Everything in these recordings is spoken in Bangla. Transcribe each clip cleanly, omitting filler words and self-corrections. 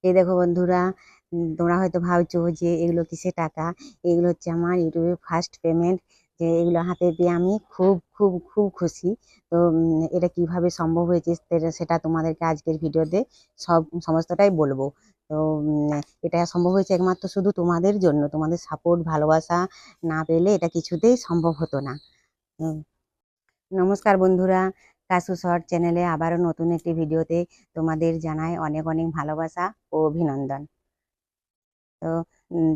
এই দেখো বন্ধুরা, তোমরা হয়তো ভাবছো যে এগুলো কিসের টাকা। এগুলো হচ্ছে আমার ইউটিউবে ফার্স্ট পেমেন্ট। যে এগুলো হাতে পেয়ে আমি খুব খুব খুব খুশি। তো এটা কিভাবে সম্ভব হয়েছে সেটা তোমাদেরকে আজকের ভিডিওতে সমস্তটাই বলবো। তো এটা সম্ভব হয়েছে একমাত্র শুধু তোমাদের জন্য। তোমাদের সাপোর্ট ভালোবাসা না পেলে এটা কিছুতেই সম্ভব হতো না। উম, নমস্কার বন্ধুরা, কাসু শর্ট চ্যানেলে আবারও নতুন একটি ভিডিওতে তোমাদের জানাই অনেক অনেক ভালোবাসা ও অভিনন্দন। তো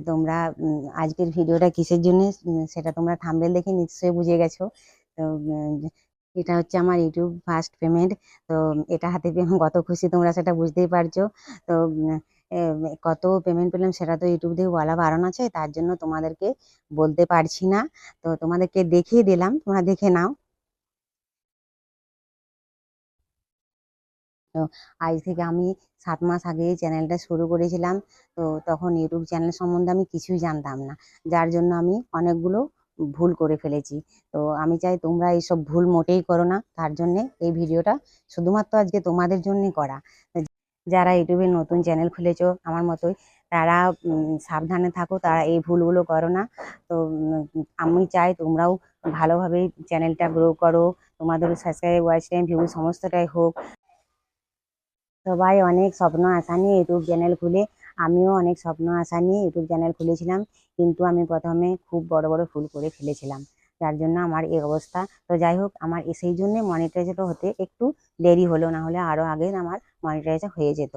তোমরা আজকের ভিডিওটা কিসের জন্য, সেটা তোমরা থাম্বনেল দেখে নিশ্চয়ই বুঝে গেছো। তো এটা হচ্ছে আমার ইউটিউব ফার্স্ট পেমেন্ট। তো এটা হাতে পেয়ে আমি কত খুশি তোমরা সেটা বুঝতেই পারছো। তো কত পেমেন্ট পেলাম সেটা তো ইউটিউব থেকে বলা বারণ আছে, তার জন্য তোমাদেরকে বলতে পারছি না। তো তোমাদেরকে দেখিয়ে দিলাম, তোমরা দেখে নাও। তো আজ থেকে আমি 7 মাস আগে চ্যানেলটা শুরু করেছিলাম। তো তখন ইউটিউব চ্যানেল সম্বন্ধে আমি কিছুই জানতাম না, যার জন্য আমি অনেকগুলো ভুল করে ফেলেছি। তো আমি চাই তোমরা এইসব ভুল মোটেই করো না, তার জন্যে এই ভিডিওটা শুধুমাত্র আজকে তোমাদের জন্যে করা। যারা ইউটিউবে নতুন চ্যানেল খুলেছো আমার মতোই, তারা সাবধানে থাকো, তারা এই ভুলগুলো করো না। তো আমি চাই তোমরাও ভালোভাবে চ্যানেলটা গ্রো করো, তোমাদের সাবস্ক্রাইব ওয়াচ টাইম ভিউ সমস্তটাই হোক। সবাই অনেক স্বপ্ন আশা নিয়ে ইউটিউব চ্যানেল খুলে, আমিও অনেক স্বপ্ন আশা নিয়ে ইউটিউব চ্যানেল খুলেছিলাম, কিন্তু আমি প্রথমে খুব বড় বড় ভুল করে ফেলেছিলাম, যার জন্য আমার এই অবস্থা। তো যাই হোক, আমার সেই জন্য মনিটাইজটা হতে একটু দেরি হলো, না হলে আরও আগে আমার মনিটাইজ হয়ে যেত।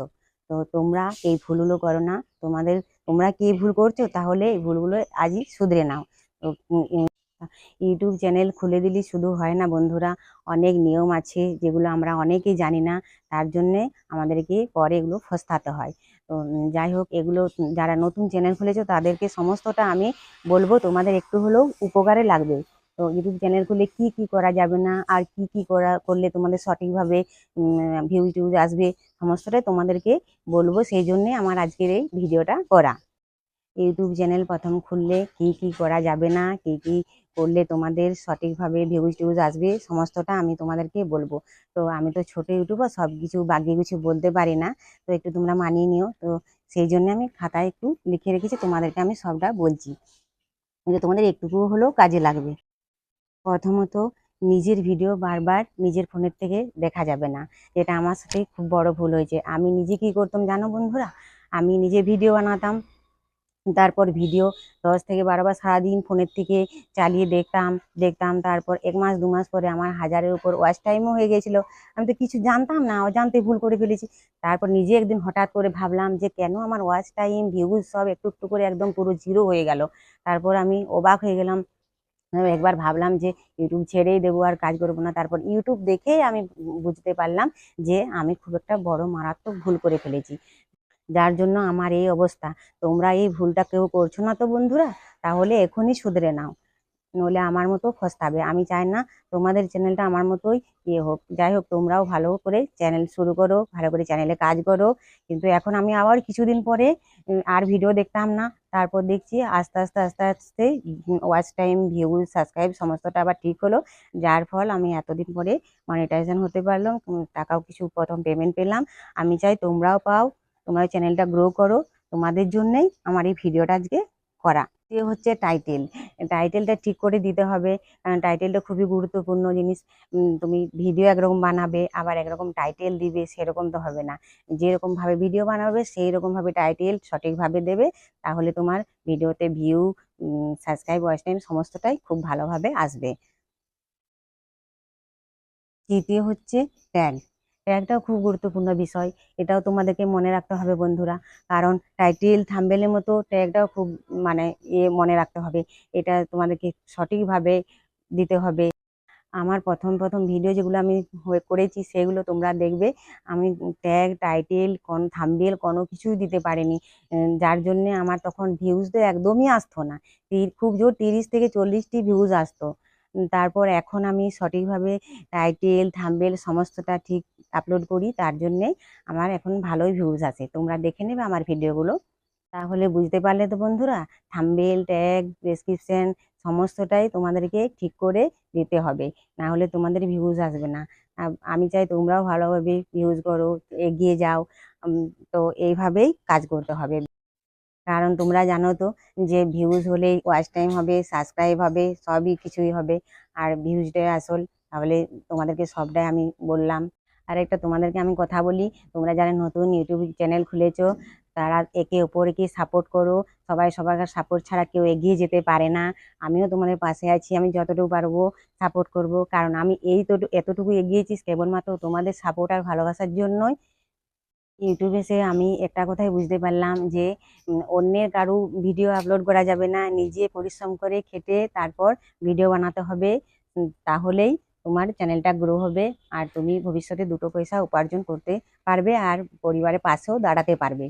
তো তোমরা এই ভুলগুলো করো না। তোমরা কি ভুল করছো, তাহলে এই ভুলগুলো আজই শুধরে নাও। তো ইউটিউব চ্যানেল খুলে দিলে শুধু হয় না বন্ধুরা, অনেক নিয়ম আছে যেগুলো আমরা অনেকেই জানি না, তার জন্যে আমাদেরকে পরে এগুলো ফস্তাতে হয়। তো যাই হোক, এগুলো যারা নতুন চ্যানেল খুলেছো তাদেরকে সমস্তটা আমি বলবো, তোমাদের একটু হলেও উপকারে লাগবে। তো ইউটিউব চ্যানেল খুলে কি কি করা যাবে না, আর কি কি করলে তোমাদের সঠিকভাবে ভিউ টিউজ আসবে, সমস্তটাই তোমাদেরকে বলবো। সেই জন্যে আমার আজকের এই ভিডিওটা করা। ইউটিউব চ্যানেল প্রথম খুললে কি কি করা যাবে না, কি কি করলে তোমাদের সঠিকভাবে ভিউজ টিউজ আসবে, সমস্তটা আমি তোমাদেরকে বলবো। তো আমি তো ছোট ইউটিউবার, সব কিছু বাগিয়ে কিছু বলতে পারি না, তো একটু তোমরা মানিয়ে নিও। তো সেই জন্য আমি খাতায় একটু লিখে রেখেছি, তোমাদেরকে আমি সবটা বলছি, কিন্তু তোমাদের একটুকু হলেও কাজে লাগবে। প্রথমত, নিজের ভিডিও বারবার নিজের ফোনের থেকে দেখা যাবে না, যেটা আমার সাথে খুব বড় ভুল হয়েছে। আমি নিজে কি করতাম জানো বন্ধুরা, আমি নিজে ভিডিও বানাতাম, তারপর ভিডিও 10 থেকে 12 বার সারাদিন ফোনের থেকে চালিয়ে দেখতাম দেখতাম, তারপর 1 মাস 2 মাস পরে আমার 1000-এর উপর ওয়াচ টাইমও হয়ে গেছিলো। আমি তো কিছু জানতাম না, অজান্তে ভুল করে ফেলেছি। তারপর নিজে একদিন হঠাৎ করে ভাবলাম যে কেন আমার ওয়াচ টাইম ভিউজ সব একটু একটু করে একদম পুরো জিরো হয়ে গেল। তারপর আমি অবাক হয়ে গেলাম। একবার ভাবলাম যে ইউটিউব ছেড়েই দেবো, আর কাজ করবো না। তারপর ইউটিউব দেখেই আমি বুঝতে পারলাম যে আমি খুব একটা বড় মারাত্মক ভুল করে ফেলেছি, যার জন্য আমার এই অবস্থা। তোমরা এই ভুলটা কেউ করছো না তো বন্ধুরা, তাহলে এখনই শুধরে নাও, নইলে আমার মতো ফস্তাবে। আমি চাই না তোমাদের চ্যানেলটা আমার মতোই ইয়ে হোক। যাই হোক, তোমরাও ভালো করে চ্যানেল শুরু করো, ভালো করে চ্যানেলে কাজ করো। কিন্তু এখন আমি আবার কিছুদিন পরে আর ভিডিও দেখতাম না, তারপর দেখছি আস্তে আস্তে আস্তে আস্তে ওয়াচ টাইম ভিউজ সাবস্ক্রাইব সমস্তটা আবার ঠিক হলো, যার ফল আমি এতদিন পরে মনিটাইজেশন হতে পারলাম, টাকাও কিছু প্রথম পেমেন্ট পেলাম। আমি চাই তোমরাও পাও, তোমরা চ্যানেলটা গ্রো করো। তোমাদের জন্যই আমার এই ভিডিওটা আজকে করা। এ হচ্ছে টাইটেল। টাইটেলটা ঠিক করে দিতে হবে, কারণ টাইটেলটা খুবই গুরুত্বপূর্ণ জিনিস। তুমি ভিডিও একরকম বানাবে, আবার একরকম টাইটেল দিবে, সেরকম তো হবে না। যেরকমভাবে ভিডিও বানাবে সেই রকমভাবে টাইটেল সঠিকভাবে দেবে, তাহলে তোমার ভিডিওতে ভিউ, সাবস্ক্রাইব, ওয়াচ টাইম সমস্তটাই খুব ভালোভাবে আসবে। তৃতীয় হচ্ছে ট্যাগ। ট্যাগটাও খুব গুরুত্বপূর্ণ বিষয়, এটাও তোমাদেরকে মনে রাখতে হবে বন্ধুরা। কারণ টাইটেল থাম্বনেলের মতো ট্যাগটাও খুব মানে মনে রাখতে হবে। এটা তোমাদেরকে সঠিকভাবে দিতে হবে। আমার প্রথম প্রথম ভিডিও যেগুলো আমি করেছি সেগুলো তোমরা দেখবে, আমি ট্যাগ টাইটেল থাম্বনেল কোনো কিছুই দিতে পারিনি, যার জন্যে আমার তখন ভিউজ তো একদমই আসতো না। খুব জোর 30 থেকে 40টি ভিউজ আসতো। তারপর এখন আমি সঠিকভাবে টাইটেল থাম্বনেল সমস্তটা ঠিক আপলোড করি, তার জন্যে আমার এখন ভালোই ভিউজ আসে। তোমরা দেখে নেবে আমার ভিডিওগুলো। তাহলে বুঝতে পারলে তো বন্ধুরা, থাম্বনেল, ট্যাগ, ডেসক্রিপশন সমস্তটাই তোমাদেরকে ঠিক করে দিতে হবে, না হলে তোমাদের ভিউজ আসবে না। আমি চাই তোমরাও ভালোভাবে ভিউজ করো, এগিয়ে যাও। তো এইভাবেই কাজ করতে হবে, কারণ তোমরা জানো তো যে ভিউজ হলেই ওয়াচ টাইম হবে, সাবস্ক্রাইব হবে, সবই কিছুই হবে। আর ভিউজটাই আসল। তাহলে তোমাদেরকে সবটাই আমি বললাম। আর একটা তোমাদেরকে আমি কথা বলি, তোমরা যারা নতুন ইউটিউব চ্যানেল খুলেছো তারা একে অপরকে সাপোর্ট করো। সবাই সবার সাপোর্ট ছাড়া কেউ এগিয়ে যেতে পারে না। আমিও তোমাদের পাশে আছি, আমি যতটুকু পারবো সাপোর্ট করব, কারণ আমি এই তো এতটুকু এগিয়েছি কেবলমাত্র তোমাদের সাপোর্ট আর ভালোবাসার জন্যই। ইউটিউবে সে আমি একটা কথাই বুঝতে পারলাম যে অন্যের কারু ভিডিও আপলোড করা যাবে না, নিজে পরিশ্রম করে খেটে তারপর ভিডিও বানাতে হবে। তাহলেই তোমার চ্যানেলটা গ্রো হবে, আর তুমি ভবিষ্যতে দুটো পয়সা উপার্জন করতে পারবে আর পরিবারের পাশেও দাঁড়াতে পারবে।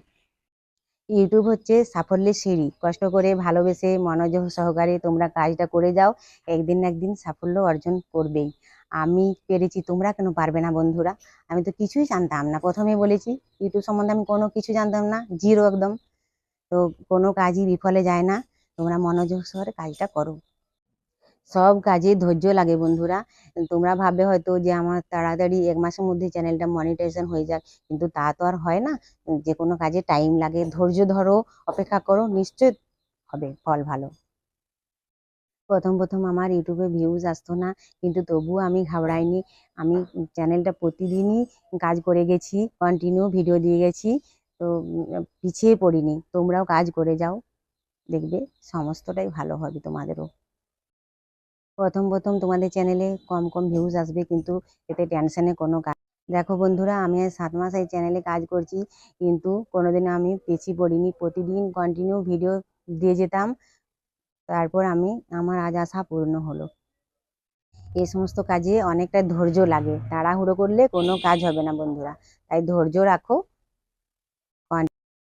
ইউটিউব হচ্ছে সাফল্যের সিঁড়ি। কষ্ট করে, ভালোবেসে, মনোযোগ সহকারে তোমরা কাজটা করে যাও, একদিন না একদিন সাফল্য অর্জন করবেই। আমি পেরেছি, তোমরা কেন পারবে না বন্ধুরা? আমি তো কিছুই জানতাম না, প্রথমেই বলেছি ইউটিউব সম্বন্ধে আমি কোনো কিছু জানতাম না, জিরো একদম। তো কোনো কাজই বিফলে যায় না, তোমরা মনোযোগ সহকারে কাজটা করো। সব কাজে ধৈর্য লাগে বন্ধুরা। তোমরা ভাববে হয়তো যে আমার তাড়াতাড়ি 1 মাসের মধ্যে চ্যানেলটা মনিটাইজেশন হয়ে যায়, কিন্তু তা তো আর হয় না। যে কোনো কাজে টাইম লাগে, ধৈর্য ধরো, অপেক্ষা করো, নিশ্চয় হবে ফল ভালো। প্রথম প্রথম আমার ইউটিউবে ভিউজ আসতো না, কিন্তু তবুও আমি ঘাবড়াইনি। আমি চ্যানেলটা প্রতিদিনই কাজ করে গেছি, কন্টিনিউ ভিডিও দিয়ে গেছি। তো পিছিয়ে পড়িনি। তোমরাও কাজ করে যাও, দেখবে সমস্তটাই ভালো হবে তোমাদেরও। প্রথম প্রথম তোমাদের চ্যানেলে কম কম ভিউজ আসবে, কিন্তু এতে টেনশনে কোনো কাজ। দেখো বন্ধুরা, আমি আজ 7 মাস এই চ্যানেলে কাজ করছি, কিন্তু কোনোদিনও আমি পিছিয়ে পড়িনি, প্রতিদিন কন্টিনিউ ভিডিও দিয়ে যেতাম। তারপর আমার আজ আশা পূর্ণ হলো। এই সমস্ত কাজে অনেকটা ধৈর্য লাগে, তাড়াহুড়ো করলে কোনো কাজ হবে না বন্ধুরা, তাই ধৈর্য রাখো।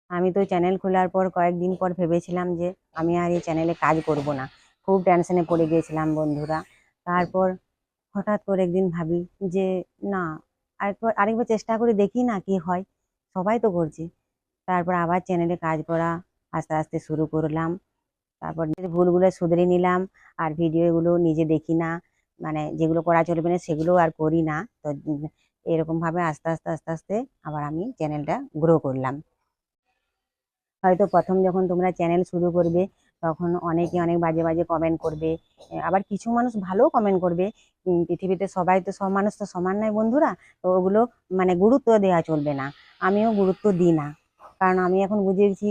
আমি তো চ্যানেল খোলার পর কয়েকদিন পর ভেবেছিলাম যে আমি আর এই চ্যানেলে কাজ করব না, খুব টেনশনে পড়ে গিয়েছিলাম বন্ধুরা। তারপর হঠাৎ করে একদিন ভাবি যে না, আরেকবার চেষ্টা করে দেখি না কি হয়, সবাই তো করছে। তারপর আবার চ্যানেলে কাজ করা আস্তে আস্তে শুরু করলাম। তারপর নিজের ভুলগুলো শুধরে নিলাম, আর ভিডিওগুলো নিজে দেখি না, মানে যেগুলো করা চলবে না সেগুলো আর করি না। তো এরকম ভাবে আস্তে আস্তে আস্তে আস্তে আবার আমি চ্যানেলটা গ্রো করলাম। হয়তো প্রথম যখন তোমরা চ্যানেল শুরু করবে তখন অনেকে অনেক বাজে বাজে কমেন্ট করবে, আবার কিছু মানুষ ভালো কমেন্ট করবে। পৃথিবীতে সবাই তো, সব মানুষ তো সমান নয় বন্ধুরা। তো ওগুলো মানে গুরুত্ব দেওয়া চলবে না, আমিও গুরুত্ব দিই না। কারণ আমি এখন বুঝেছি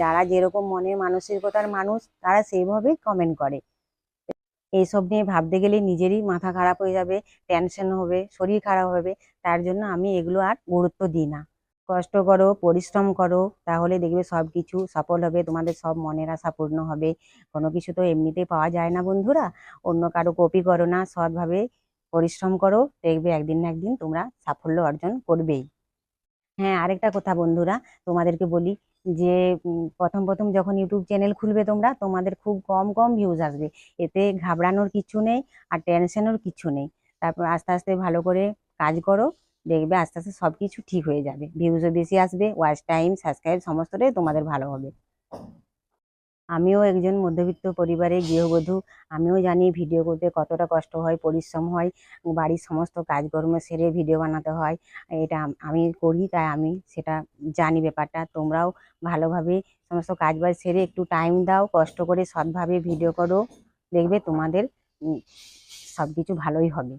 যারা যেরকম মনের মানসিকতার মানুষ তারা সেইভাবেই কমেন্ট করে। এইসব নিয়ে ভাবতে গেলে নিজেরই মাথা খারাপ হয়ে যাবে, টেনশন হবে, শরীর খারাপ হবে। তার জন্য আমি এগুলো আর গুরুত্ব দিই না। কষ্ট করো, পরিশ্রম করো, তাহলে দেখবে সব কিছু সফল হবে, তোমাদের সব মনের আশা পূর্ণ হবে। কোনো কিছু তো এমনিতেই পাওয়া যায় না বন্ধুরা। অন্য কারো কপি করো না, সৎভাবে পরিশ্রম করো, দেখবে একদিন না একদিন তোমরা সাফল্য অর্জন করবেই। হ্যাঁ, আরেকটা কথা বন্ধুরা তোমাদেরকে বলি যে প্রথম প্রথম যখন ইউটিউব চ্যানেল খুলবে তোমরা, তোমাদের খুব কম কম ভিউজ আসবে। এতে ঘাবড়ানোর কিছু নেই, আর টেনশনের কিছু নেই। তারপর আস্তে আস্তে ভালো করে কাজ করো, দেখবে আস্তে আস্তে সবকিছু ঠিক হয়ে যাবে, ভিউজও বেশি আসবে, ওয়াচ টাইম, সাবস্ক্রাইব সমস্তটাই তোমাদের ভালো হবে। আমিও একজন মধ্যবিত্ত পরিবারের গৃহবধূ। আমিও জানি ভিডিও করতে কতটা কষ্ট হয়, পরিশ্রম হয়, বাড়ির সমস্ত কাজকর্ম সেরে ভিডিও বানাতে হয়। এটা আমি করি, তাই আমি সেটা জানি ব্যাপারটা। তোমরাও ভালোভাবে সমস্ত কাজবাজ সেরে একটু টাইম দাও, কষ্ট করে সৎভাবে ভিডিও করো, দেখবে তোমাদের সবকিছু ভালোই হবে।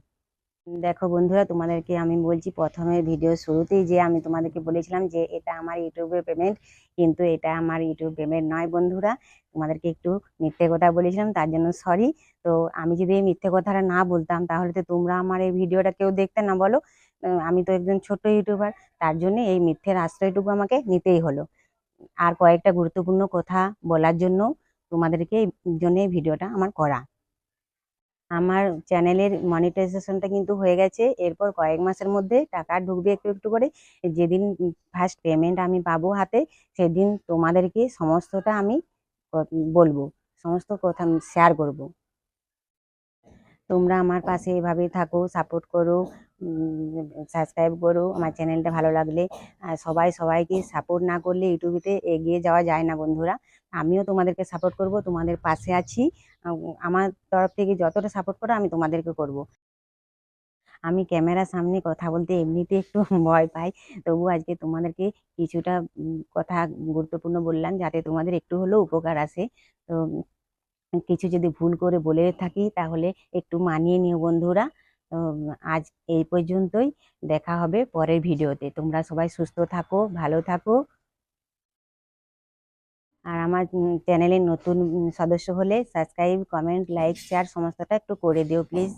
দেখো বন্ধুরা, তোমাদেরকে আমি বলছি, প্রথমে ভিডিও শুরুতেই যে আমি তোমাদেরকে বলেছিলাম যে এটা আমার ইউটিউবের পেমেন্ট, কিন্তু এটা আমার ইউটিউব পেমেন্ট নয় বন্ধুরা। তোমাদেরকে একটু মিথ্যে কথা বলেছিলাম, তার জন্য সরি। তো আমি যদি এই মিথ্যে কথাটা না বলতাম তাহলে তো তোমরা আমার এই ভিডিওটা কেউ দেখতে না, বলো। আমি তো একজন ছোট ইউটিউবার, তার জন্য এই মিথ্যের আশ্রয়টুকু আমাকে নিতেই হলো। আর কয়েকটা গুরুত্বপূর্ণ কথা বলার জন্য তোমাদেরকে এই জন্য এই ভিডিওটা আমার করা। আমার চ্যানেলের মনিটাইজেশনটা কিন্তু হয়ে গেছে, এরপর কয়েক মাসের মধ্যে টাকা ঢুকবে একটু একটু করে। যেদিন ফার্স্ট পেমেন্ট আমি পাবো হাতে, সেদিন তোমাদেরকে সমস্তটা আমি বলবো, সমস্ত কথা শেয়ার করব। তোমরা আমার পাশে এভাবেই থাকো, সাপোর্ট করো, সাবস্ক্রাইব করো আমার চ্যানেলটা ভালো লাগলে। আর সবাই সবাইকে সাপোর্ট না করলে ইউটিউবেতে এগিয়ে যাওয়া যায় না বন্ধুরা। আমিও তোমাদেরকে সাপোর্ট করব, তোমাদের পাশে আছি। আমার তরফ থেকে যতটা সাপোর্ট করো আমি তোমাদেরকে করব। আমি ক্যামেরার সামনে কথা বলতে এমনিতে একটু ভয় পাই, তবু আজকে তোমাদেরকে কিছুটা কথা গুরুত্বপূর্ণ বললাম, যাতে তোমাদের একটু হলেও উপকার আসে। তো কিছু যদি ভুল করে বলে থাকি তাহলে একটু মানিয়ে নিও বন্ধুরা। তো আজ এই পর্যন্তই, দেখা হবে পরের ভিডিওতে। তোমরা সবাই সুস্থ থাকো, ভালো থাকো। আর আমার চ্যানেলের নতুন সদস্য হলে সাবস্ক্রাইব, কমেন্ট, লাইক, শেয়ার সমস্তটা একটু করে দিও প্লিজ।